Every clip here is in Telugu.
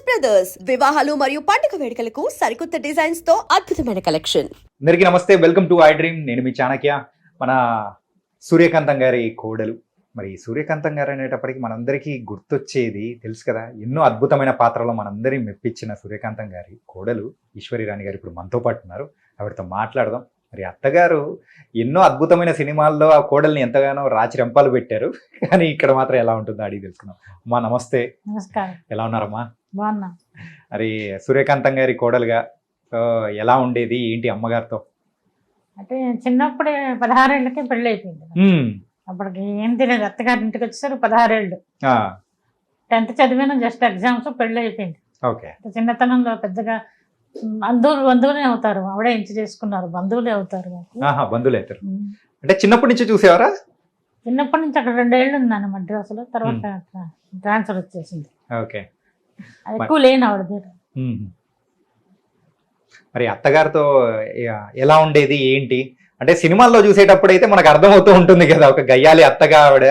బ్రదర్స్ వివాహాలు మరియు పండుగ వేడుకలకు సరికొత్త డిజైన్స్ తో అద్భుతమైన కలెక్షన్. అందరికీ నమస్తే, వెల్కమ్ టు ఐ డ్రీమ్. నేను మీ చాణక్య. మన సూర్యకాంతం గారి కోడలు. మరి సూర్యకాంతం గారు అనేటప్పటికి మనందరికీ గుర్తొచ్చేది తెలుసు కదా, ఎన్నో అద్భుతమైన పాత్రలో మనందరి మెప్పించిన సూర్యకాంతం గారి కోడలు ఈశ్వరి రాణి గారు ఇప్పుడు మనతో పాటు ఉన్నారు. ఆవిడతో మాట్లాడదాం. మరి అత్తగారు ఎన్నో అద్భుతమైన సినిమాల్లో ఆ కోడల్ని ఎంతగానో రాచి రంపాలు పెట్టారు, కానీ ఇక్కడ మాత్రం ఎలా ఉంటుందో అడిగి తెలుసుకుందాం. అమ్మా నమస్తే. నమస్కారం. ఎలా ఉన్నారమ్మా? బాగున్నా. మరి సూర్యకాంతం గారి కోడలుగా ఎలా ఉండేది ఏంటి అమ్మగారితో? అంటే చిన్నప్పుడే 16 ఏళ్ళకే పెళ్ళి అయిపోయింది. అప్పటికి ఏం తెలియదు. అత్తగారి ఇంటికి వచ్చేసరికి 16 ఏళ్ళు. 10th చదివాను, జస్ట్ ఎగ్జామ్స్, పెళ్ళి అయిపోయింది. ఓకే. చిన్నతనంలో పెద్దగా బంధువులే అవుతారు. ఆవిడే ఇంటి చేసుకున్నారు, బంధువులే అవుతారు. బంధువులు అవుతారు. అంటే చిన్నప్పటి నుంచి చూసేవారా? చిన్నప్పటి నుంచి అక్కడ 2 ఏళ్ళు ఉన్నాను మద్రాసులో. తర్వాత ట్రాన్స్ఫర్ వచ్చేసింది. ఓకే. ఎక్కువ లేని ఆవిడ దగ్గర. మరి అత్తగారితో ఎలా ఉండేది ఏంటి? అంటే సినిమాల్లో చూసేటప్పుడు అయితే మనకు అర్థమవుతూ ఉంటుంది కదా, ఒక గయ్యాలి అత్తగా ఆవిడ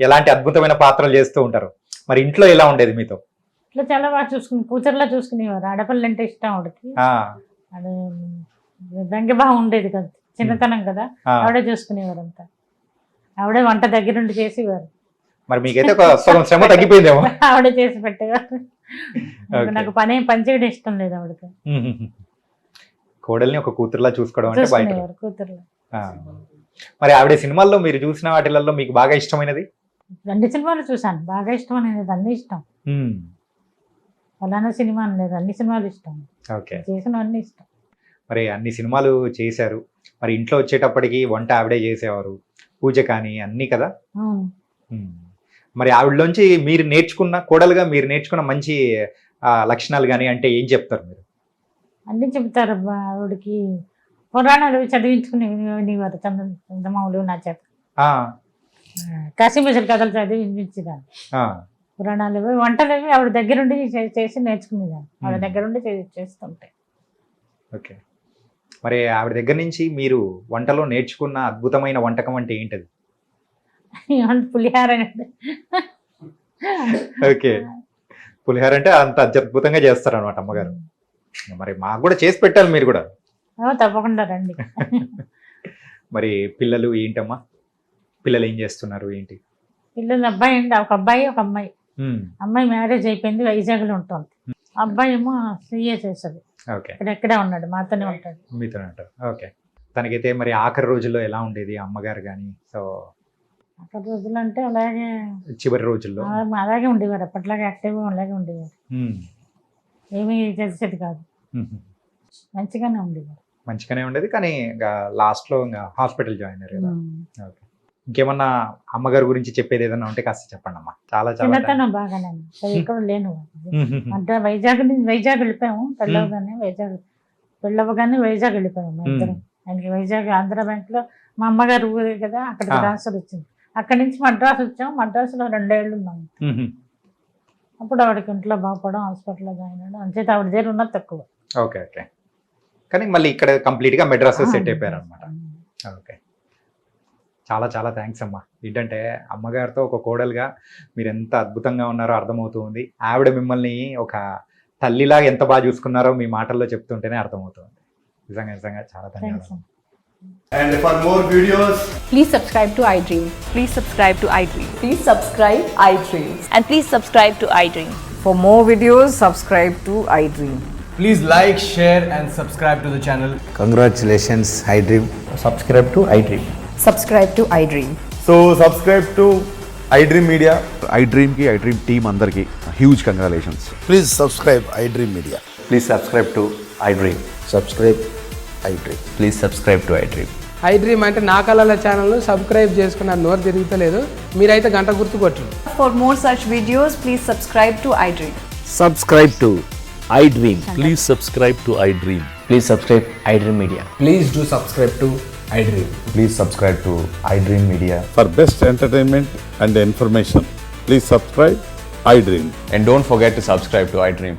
ఎలాంటి అద్భుతమైన పాత్రలు చేస్తూ ఉంటారు. మరి ఇంట్లో ఎలా ఉండేది మీతో? ఇట్లా చాలా బాగా చూసుకుని, కూతురులా చూసుకునేవారు. ఆడపిల్ల అంటే ఇష్టం ఆవిడకి. అది బెంగ బాగా ఉండేది కదా, చిన్నతనం కదా, ఆవిడే చూసుకునేవారు అంతా. ఆవిడే వంట దగ్గరుండి చేసేవారు. మరి మీకైతే ఒక సగం శ్రమ తగ్గిపోయిందేమో. ఆవిడే చేసి పెట్టేవారు. నాకు పని చేయడం ఇష్టం లేదు ఆవిడకి. కోడల్ని ఒక కూతురులా చూసుకోవడం అంటే బయట కూతురులా. మరి ఆవిడ సినిమాల్లో మీరు చూసిన వాటిలలో మీకు బాగా ఇష్టమైనది? 2 సినిమాలు చూసాను. బాగా ఇష్టం అనేది అన్ని ఇష్టం. ఫలానా సినిమా లేదు, అన్ని సినిమాలు ఇష్టం. ఓకే. చేసిన అన్ని ఇష్టం. మరి అన్ని సినిమాలు చేశారు. మరి ఇంట్లో వచ్చేటప్పటికి వంట ఆవిడే చేసేవారు, పూజ కానీ అన్నీ కదా. మరి ఆవిడలోంచి మీరు నేర్చుకున్న, కోడలుగా మీరు నేర్చుకున్న మంచి లక్షణాలు కానీ అంటే ఏం చెప్తారు మీరు? అన్నీ చెప్తారు. ఆవిడకి పురాణాలు చదివించుకుని వినేవారు. చందమామలు నా చేత కాశీమిషల్ కథలు చదివి వినిపించేదాన్ని. పురాణాలు వంటలు ఆవిడ దగ్గరుండి చేసి నేర్చుకునేదాన్ని. ఆవిడ దగ్గరుండి చేస్తుంటే. ఓకే. మరి ఆవిడ దగ్గర నుంచి మీరు వంటలో నేర్చుకున్న అద్భుతమైన వంటకం అంటే ఏంటది? పులిహార. ఓకే. పులిహార అంటే అంత అద్భుతంగా చేస్తారు అనమాట అమ్మగారు. మరి మాకు కూడా చేసి పెట్టాలి మీరు కూడా. తప్పకుండా రండి. మరి పిల్లలు ఏంటమ్మా? పిల్లలు ఏం చేస్తున్నారు ఏంటి? పిల్లలు అబ్బాయి అండి, ఒక అబ్బాయి ఒక అమ్మాయి. అమ్మాయి మ్యారేజ్ అయిపోయింది, వైజాగ్లో ఉంటుంది. అబ్బాయి ఏమో CA చేస్తుంది. ఓకే. ఇక్కడే ఉన్నాడు, మాతోనే ఉంటాడు. మీతోనే ఉంటారు. ఓకే. తనకైతే మరి ఆఖరి రోజుల్లో ఎలా ఉండేది అమ్మగారు కానీ? సో ఆఖరి రోజులు అంటే అలాగే, చివరి రోజుల్లో అలాగే ఉండేవారు. అప్పట్లాగే యాక్టివ్గా అలాగే ఉండేవారు. ఏమీ చేసేది కాదు. మంచిగానే ఉండేవారు. మంచిగానే ఉండేది, కానీ లాస్ట్లో ఇంకా హాస్పిటల్ జాయిన్ అయ్యారు కదా. ఓకే. ఇంకేమన్నా అమ్మగారి గురించి చెప్పేది ఏదన్నా ఉంటే కాస్త చెప్పండి అమ్మా. చాలా చిన్నతనం బాగానే ఇక్కడ లేను. అంటే వైజాగ్ వెళ్ళిపోయాము. పెళ్ళవగానే వైజాగ్ వెళ్ళిపోయాము మా ఇద్దరం. ఆయనకి వైజాగ్ ఆంధ్ర బ్యాంక్లో మా అమ్మగారు ఊరే కదా, అక్కడికి ట్రాన్స్ఫర్ వచ్చింది. అక్కడి నుంచి మద్రాసు వచ్చాము. మద్రాసులో 2 ఏళ్ళు ఉన్నాము. అప్పుడు ఆవిడకి ఇంట్లో బాగుపడడం, హాస్పిటల్లో జాయిన్ అవ్వడం, అంచేత ఆవిడ దగ్గర ఉన్నది తక్కువ. ఓకే. ఓకే. కానీ మళ్ళీ ఇక్కడ కంప్లీట్గా మెడ్రాస్ సెట్ అయిపోయారు అనమాట. ఓకే. చాలా చాలా థ్యాంక్స్ అమ్మా. ఏంటంటే అమ్మగారితో ఒక కోడలుగా మీరు ఎంత అద్భుతంగా ఉన్నారో అర్థమవుతుంది. ఆవిడ మిమ్మల్ని ఒక తల్లిలాగా ఎంత బాగా చూసుకున్నారో మీ మాటల్లో చెప్తుంటేనే అర్థమవుతుంది. నిజంగా నిజంగా చాలా ధన్యవాదాలు. And for more videos, please subscribe to iDream. Please subscribe to iDream. Please subscribe iDream. And please subscribe to iDream. For more videos, subscribe to iDream. please like, share and subscribe to the channel. Congratulations, iDream. Subscribe to iDream. Subscribe to iDream. So subscribe to iDream Media. iDream ki iDream team andarki huge congratulations. Please subscribe iDream Media. Please subscribe to iDream. Subscribe iDream. Please subscribe to iDream. iDream అంటే నా కళల ఛానల్ను సబ్స్క్రైబ్ చేసుకున్న నోరు తిరుగుతలేదు. మీరైతే గంట గుర్తు కొట్టండి. For more such videos, please subscribe to iDream. Subscribe to iDream. Please subscribe to iDream. Please subscribe iDream Media. Please do subscribe to iDream. Please subscribe to iDream Media. For best entertainment and information, please subscribe iDream. And don't forget to subscribe to iDream.